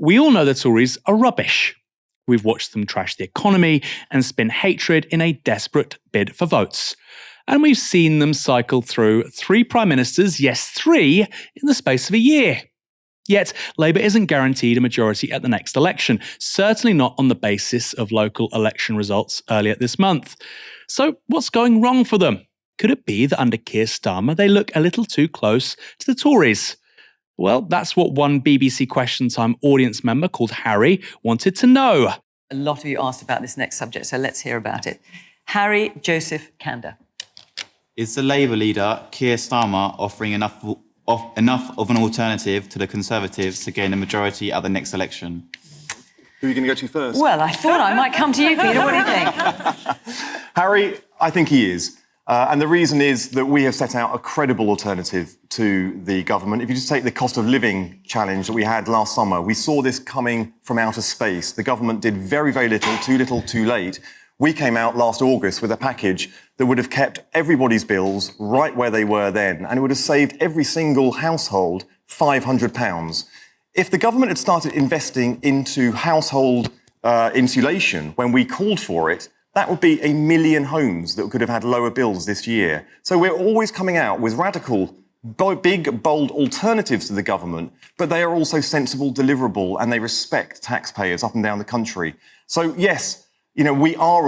We all know the Tories are rubbish. We've watched them trash the economy and spin hatred in a desperate bid for votes. And we've seen them cycle through 3 prime ministers, yes 3, in the space of a year. Yet, Labour isn't guaranteed a majority at the next election, certainly not on the basis of local election results earlier this month. So what's going wrong for them? Could it be that under Keir Starmer they look a little too close to the Tories? Well, that's what one BBC Question Time audience member called Harry wanted to know. A lot of you asked about this next subject, so let's hear about it. Harry Joseph Kanda. Is the Labour leader, Keir Starmer, offering enough of an alternative to the Conservatives to gain a majority at the next election? Who are you going to go to first? Well, I thought I might come to you, Peter. What do you think? Harry, I think he is. And the reason is that we have set out a credible alternative to the government. If you just take the cost of living challenge that we had last summer, we saw this coming from outer space. The government did very, very little, too late. We came out last August with a package that would have kept everybody's bills right where they were then, and it would have saved every single household £500. If the government had started investing into household insulation when we called for it, that would be 1 million homes that could have had lower bills this year. So we're always coming out with radical, big, bold alternatives to the government, but they are also sensible, deliverable, and they respect taxpayers up and down the country. So yes, you know, we are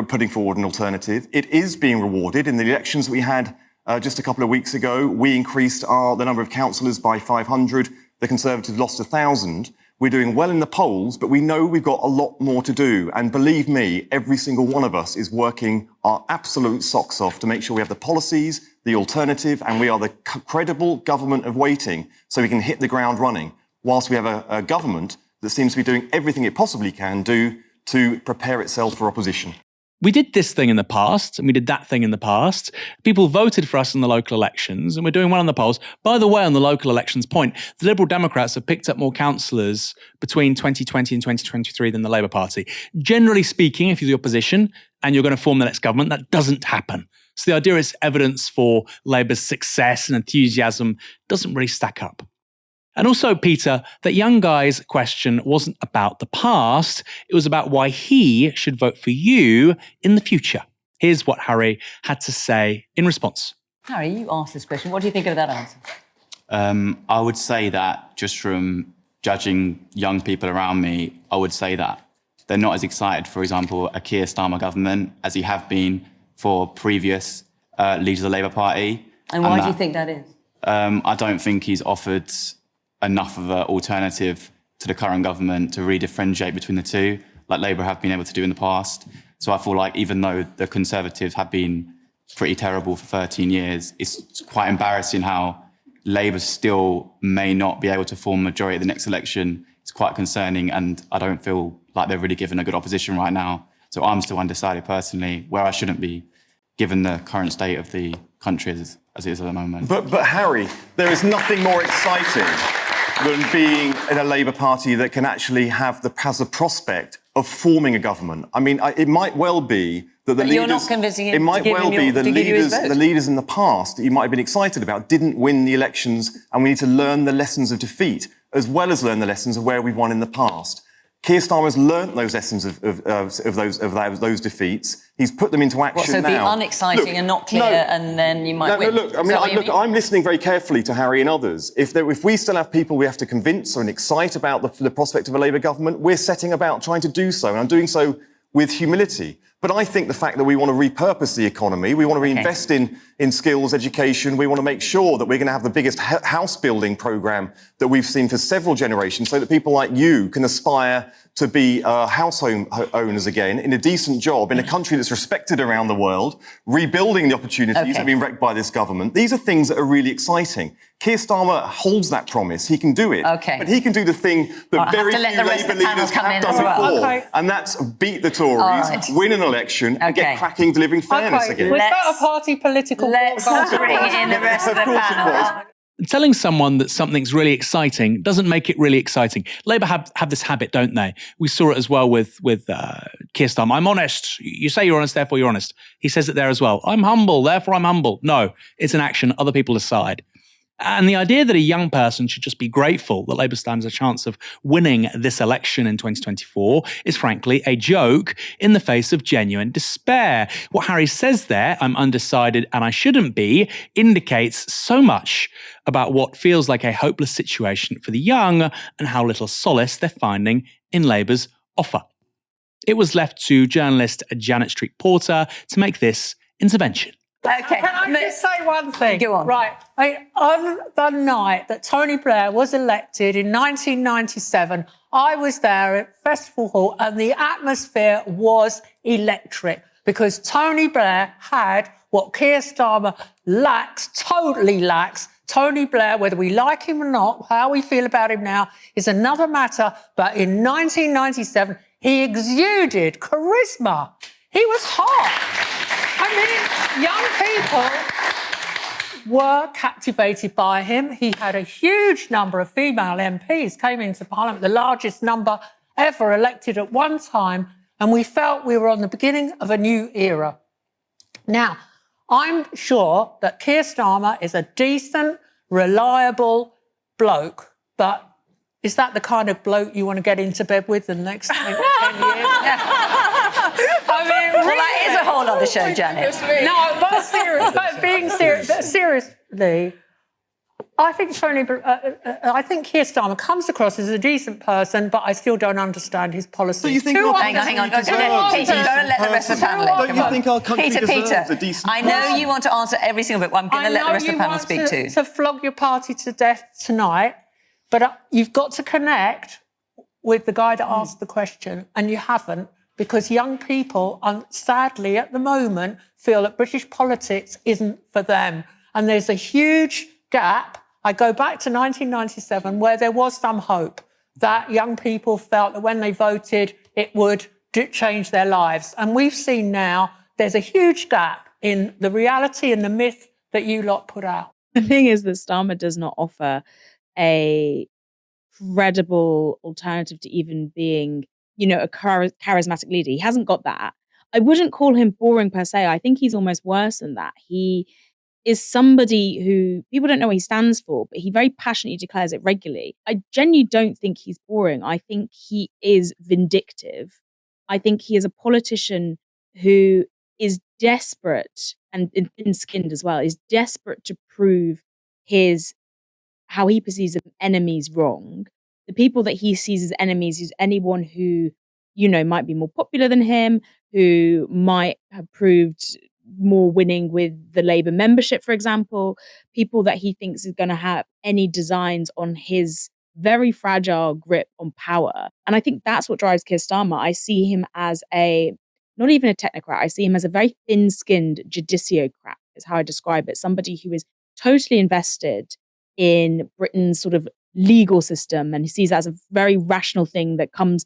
putting forward an alternative. It is being rewarded. In the elections that we had just a couple of weeks ago, we increased the number of councillors by 500. The Conservatives lost 1,000. We're doing well in the polls, but we know we've got a lot more to do. And believe me, every single one of us is working our absolute socks off to make sure we have the policies, the alternative, and we are the credible government of waiting so we can hit the ground running, whilst we have a government that seems to be doing everything it possibly can do to prepare itself for opposition. We did this thing in the past, and we did that thing in the past. People voted for us in the local elections, and we're doing well in the polls. By the way, on the local elections point, the Liberal Democrats have picked up more councillors between 2020 and 2023 than the Labour Party. Generally speaking, if you're the opposition and you're going to form the next government, that doesn't happen. So the idea is evidence for Labour's success and enthusiasm doesn't really stack up. And also, Peter, that young guy's question wasn't about the past, it was about why he should vote for you in the future. Here's what Harry had to say in response. Harry, you asked this question. What do you think of that answer? I would say that, just from judging young people around me, I would say that they're not as excited, for example, a Keir Starmer government as he have been for previous leaders of the Labour Party. And why do you think that is? I don't think he's offered enough of an alternative to the current government to really differentiate between the two, like Labour have been able to do in the past. So I feel like even though the Conservatives have been pretty terrible for 13 years, it's quite embarrassing how Labour still may not be able to form a majority at the next election. It's quite concerning, and I don't feel like they're really given a good opposition right now. So I'm still undecided personally where I shouldn't be, given the current state of the country as it is at the moment. But Harry, there is nothing more exciting than being in a Labour Party that can actually has the prospect of forming a government. I mean, it might well be that the leaders... You're not convincing him. It might well be the leaders in the past that you might have been excited about didn't win the elections, and we need to learn the lessons of defeat, as well as learn the lessons of where we've won in the past. Keir Starmer has learnt those lessons of those defeats. He's put them into action now. So be unexciting and not clear, and then you might win. Look, I mean, I'm listening very carefully to Harry and others. If we still have people we have to convince and excite about the prospect of a Labour government, we're setting about trying to do so, and I'm doing so with humility. But I think the fact that we want to repurpose the economy, we want to reinvest in skills, education, we want to make sure that we're going to have the biggest house building programme that we've seen for several generations, so that people like you can aspire to be household owners again in a decent job in a country that's respected around the world, rebuilding the opportunities that have been wrecked by this government. These are things that are really exciting. Keir Starmer holds that promise. He can do it. But he can do the thing that very few Labour leaders have done before. And that's beat the Tories, win an election, and get cracking delivering fairness again. Was that a party political... Let's bring in the rest of the panel. Telling someone that something's really exciting doesn't make it really exciting. Labour have this habit, don't they? We saw it as well with Keir Starmer. I'm honest. You say you're honest, therefore you're honest. He says it there as well. I'm humble, therefore I'm humble. No, it's an action. Other people decide. And the idea that a young person should just be grateful that Labour stands a chance of winning this election in 2024 is frankly a joke in the face of genuine despair. What Harry says there, I'm undecided and I shouldn't be, indicates so much about what feels like a hopeless situation for the young and how little solace they're finding in Labour's offer. It was left to journalist Janet Street Porter to make this intervention. Okay. Can I just say one thing? Go on. Right. On the night that Tony Blair was elected in 1997, I was there at Festival Hall and the atmosphere was electric because Tony Blair had what Keir Starmer lacks, totally lacks. Tony Blair, whether we like him or not, how we feel about him now is another matter. But in 1997, he exuded charisma. He was hot. I mean, young people were captivated by him. He had a huge number of female MPs came into Parliament, the largest number ever elected at one time, and we felt we were on the beginning of a new era. Now, I'm sure that Keir Starmer is a decent, reliable bloke, but is that the kind of bloke you want to get into bed with the next 10 years? I mean, Well, that is a whole other show, Janet. no, but being serious, seriously, I think I think Keir Starmer comes across as a decent person, but I still don't understand his policies. So you think Hang on. Peter, you've got to let the rest of the panel in. Don't Come you on. think our country Peter, deserves a decent I know you want to answer every single bit, but I'm going to let the rest of the panel speak too. To flog your party to death tonight, but you've got to connect with the guy that asked the question, and you haven't, because young people, sadly at the moment, feel that British politics isn't for them. And there's a huge gap. I go back to 1997, where there was some hope that young people felt that when they voted, it would change their lives. And we've seen now there's a huge gap in the reality and the myth that you lot put out. The thing is that Starmer does not offer a credible alternative to even being, a charismatic leader. He hasn't got that. I wouldn't call him boring per se. I think he's almost worse than that. He is somebody who people don't know what he stands for, but he very passionately declares it regularly. I genuinely don't think he's boring. I think he is vindictive. I think he is a politician who is desperate and thin-skinned as well, is desperate to prove how he perceives enemies wrong. The people that he sees as enemies is anyone who, might be more popular than him, who might have proved more winning with the Labour membership, for example, people that he thinks is going to have any designs on his very fragile grip on power. And I think that's what drives Keir Starmer. I see him as not even a technocrat, I see him as a very thin-skinned judiciocrat, is how I describe it. Somebody who is totally invested in Britain's sort of legal system, and he sees that as a very rational thing that comes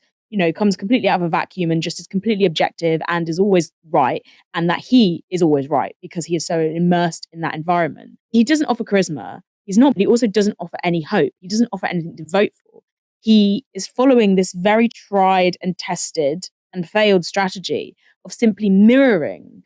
completely out of a vacuum and just is completely objective and is always right, and that he is always right because he is so immersed in that environment. He doesn't offer charisma. But he also doesn't offer any hope. He doesn't offer anything to vote for. He is following this very tried and tested and failed strategy of simply mirroring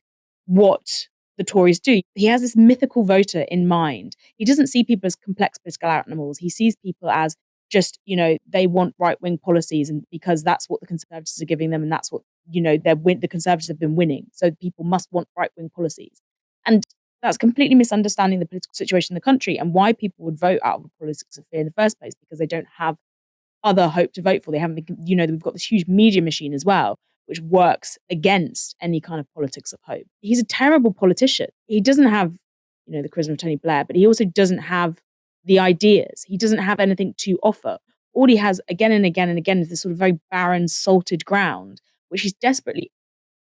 what the Tories do. He has this mythical voter in mind. He doesn't see people as complex political animals. He sees people as just, they want right-wing policies, and because that's what the Conservatives are giving them, and that's what, the Conservatives have been winning. So people must want right-wing policies. And that's completely misunderstanding the political situation in the country and why people would vote out of politics of fear in the first place, because they don't have other hope to vote for. They haven't been, we've got this huge media machine as well, which works against any kind of politics of hope. He's a terrible politician. He doesn't have, the charisma of Tony Blair, but he also doesn't have the ideas. He doesn't have anything to offer. All he has again and again and again is this sort of very barren, salted ground, which he's desperately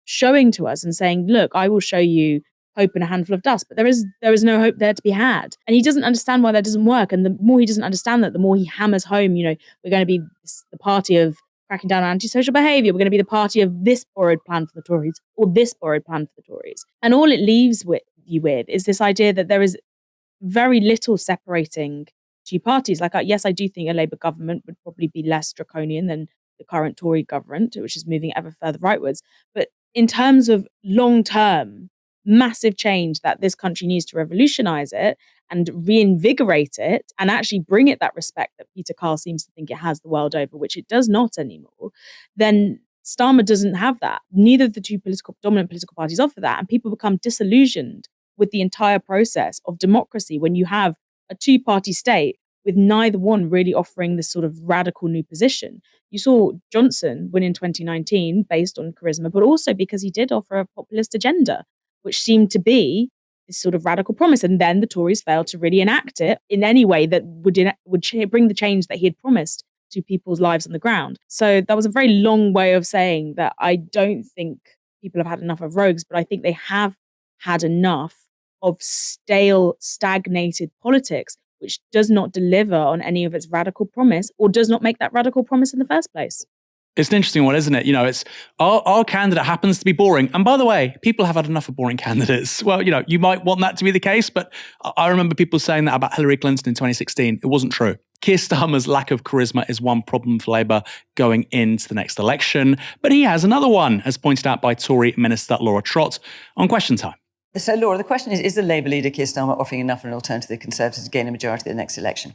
showing to us and saying, look, I will show you hope in a handful of dust, but there is no hope there to be had. And he doesn't understand why that doesn't work. And the more he doesn't understand that, the more he hammers home, we're going to be the party of cracking down on antisocial behaviour. We're going to be the party of this borrowed plan for the Tories or this borrowed plan for the Tories. And all it leaves you with is this idea that there is very little separating two parties. Yes, I do think a Labour government would probably be less draconian than the current Tory government, which is moving ever further rightwards. But in terms of long-term massive change that this country needs to revolutionize it and reinvigorate it and actually bring it that respect that Peter Carl seems to think it has the world over, which it does not anymore, then Starmer doesn't have that. Neither of the two dominant political parties offer that, and people become disillusioned with the entire process of democracy when you have a two-party state with neither one really offering this sort of radical new position. You saw Johnson win in 2019 based on charisma, but also because he did offer a populist agenda, which seemed to be this sort of radical promise. And then the Tories failed to really enact it in any way that would bring the change that he had promised to people's lives on the ground. So that was a very long way of saying that I don't think people have had enough of rogues, but I think they have had enough of stale, stagnated politics, which does not deliver on any of its radical promise or does not make that radical promise in the first place. It's an interesting one, isn't it? You know, it's our candidate happens to be boring. And by the way, people have had enough of boring candidates. Well, you know, you might want that to be the case, but I remember people saying that about Hillary Clinton in 2016. It wasn't true. Keir Starmer's lack of charisma is one problem for Labour going into the next election, but he has another one, as pointed out by Tory Minister Laura Trott on Question Time. So, Laura, the question is the Labour leader, Keir Starmer, offering enough of an alternative to the Conservatives to gain a majority at the next election?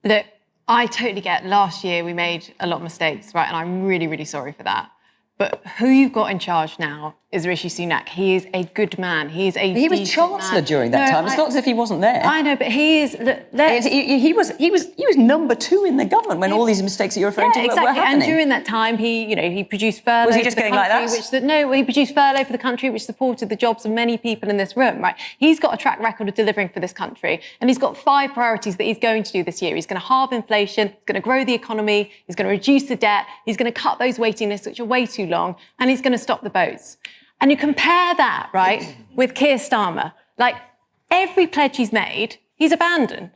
Look, I totally get last year we made a lot of mistakes, right? And I'm really, really sorry for that. But who you've got in charge now is Rishi Sunak. He is a good man. He was Chancellor during that time. It's not as if he wasn't there. I know, but he is. He was number 2 in the government when all these mistakes that you're referring to were happening. And during that time, he produced furlough. Was he just going like that? He produced furlough for the country, which supported the jobs of many people in this room. Right? He's got a track record of delivering for this country, and he's got 5 priorities that he's going to do this year. He's going to halve inflation. He's going to grow the economy. He's going to reduce the debt. He's going to cut those waiting lists, which are way too long, and he's going to stop the boats. And you compare that, right, with Keir Starmer. Like, every pledge he's made, he's abandoned.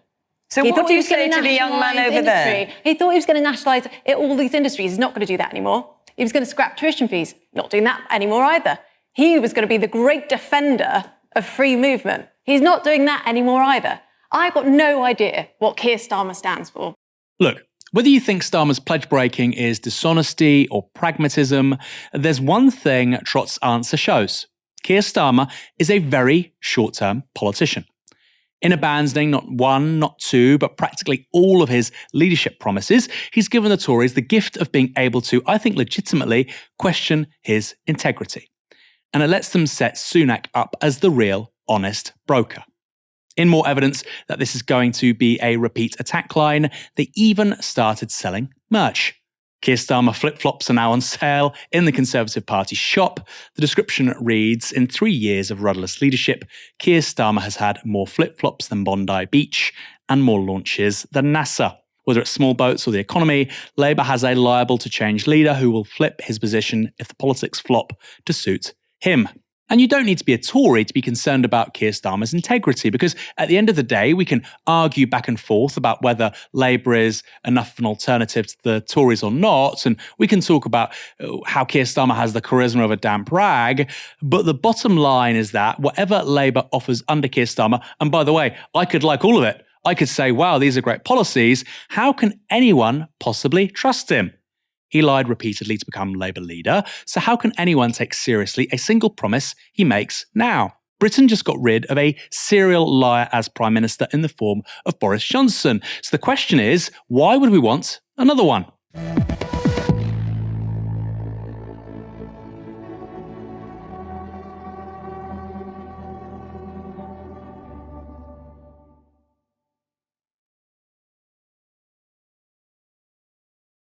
So what do you say to the young man over there? He thought he was going to nationalise all these industries. He's not going to do that anymore. He was going to scrap tuition fees. Not doing that anymore either. He was going to be the great defender of free movement. He's not doing that anymore either. I've got no idea what Keir Starmer stands for. Look, whether you think Starmer's pledge breaking is dishonesty or pragmatism, there's one thing Trott's answer shows. Keir Starmer is a very short-term politician. In abandoning not one, not two, but practically all of his leadership promises, he's given the Tories the gift of being able to, I think legitimately, question his integrity. And it lets them set Sunak up as the real, honest broker. In more evidence that this is going to be a repeat attack line, they even started selling merch. Keir Starmer flip-flops are now on sale in the Conservative Party shop. The description reads, in 3 years of rudderless leadership, Keir Starmer has had more flip-flops than Bondi Beach and more launches than NASA. Whether it's small boats or the economy, Labour has a liable-to-change leader who will flip his position if the politics flop to suit him. And you don't need to be a Tory to be concerned about Keir Starmer's integrity, because at the end of the day, we can argue back and forth about whether Labour is enough of an alternative to the Tories or not, and we can talk about how Keir Starmer has the charisma of a damp rag, but the bottom line is that whatever Labour offers under Keir Starmer, and by the way, I could like all of it, I could say, wow, these are great policies, how can anyone possibly trust him? He lied repeatedly to become Labour leader, so how can anyone take seriously a single promise he makes now? Britain just got rid of a serial liar as Prime Minister in the form of Boris Johnson. So the question is, why would we want another one?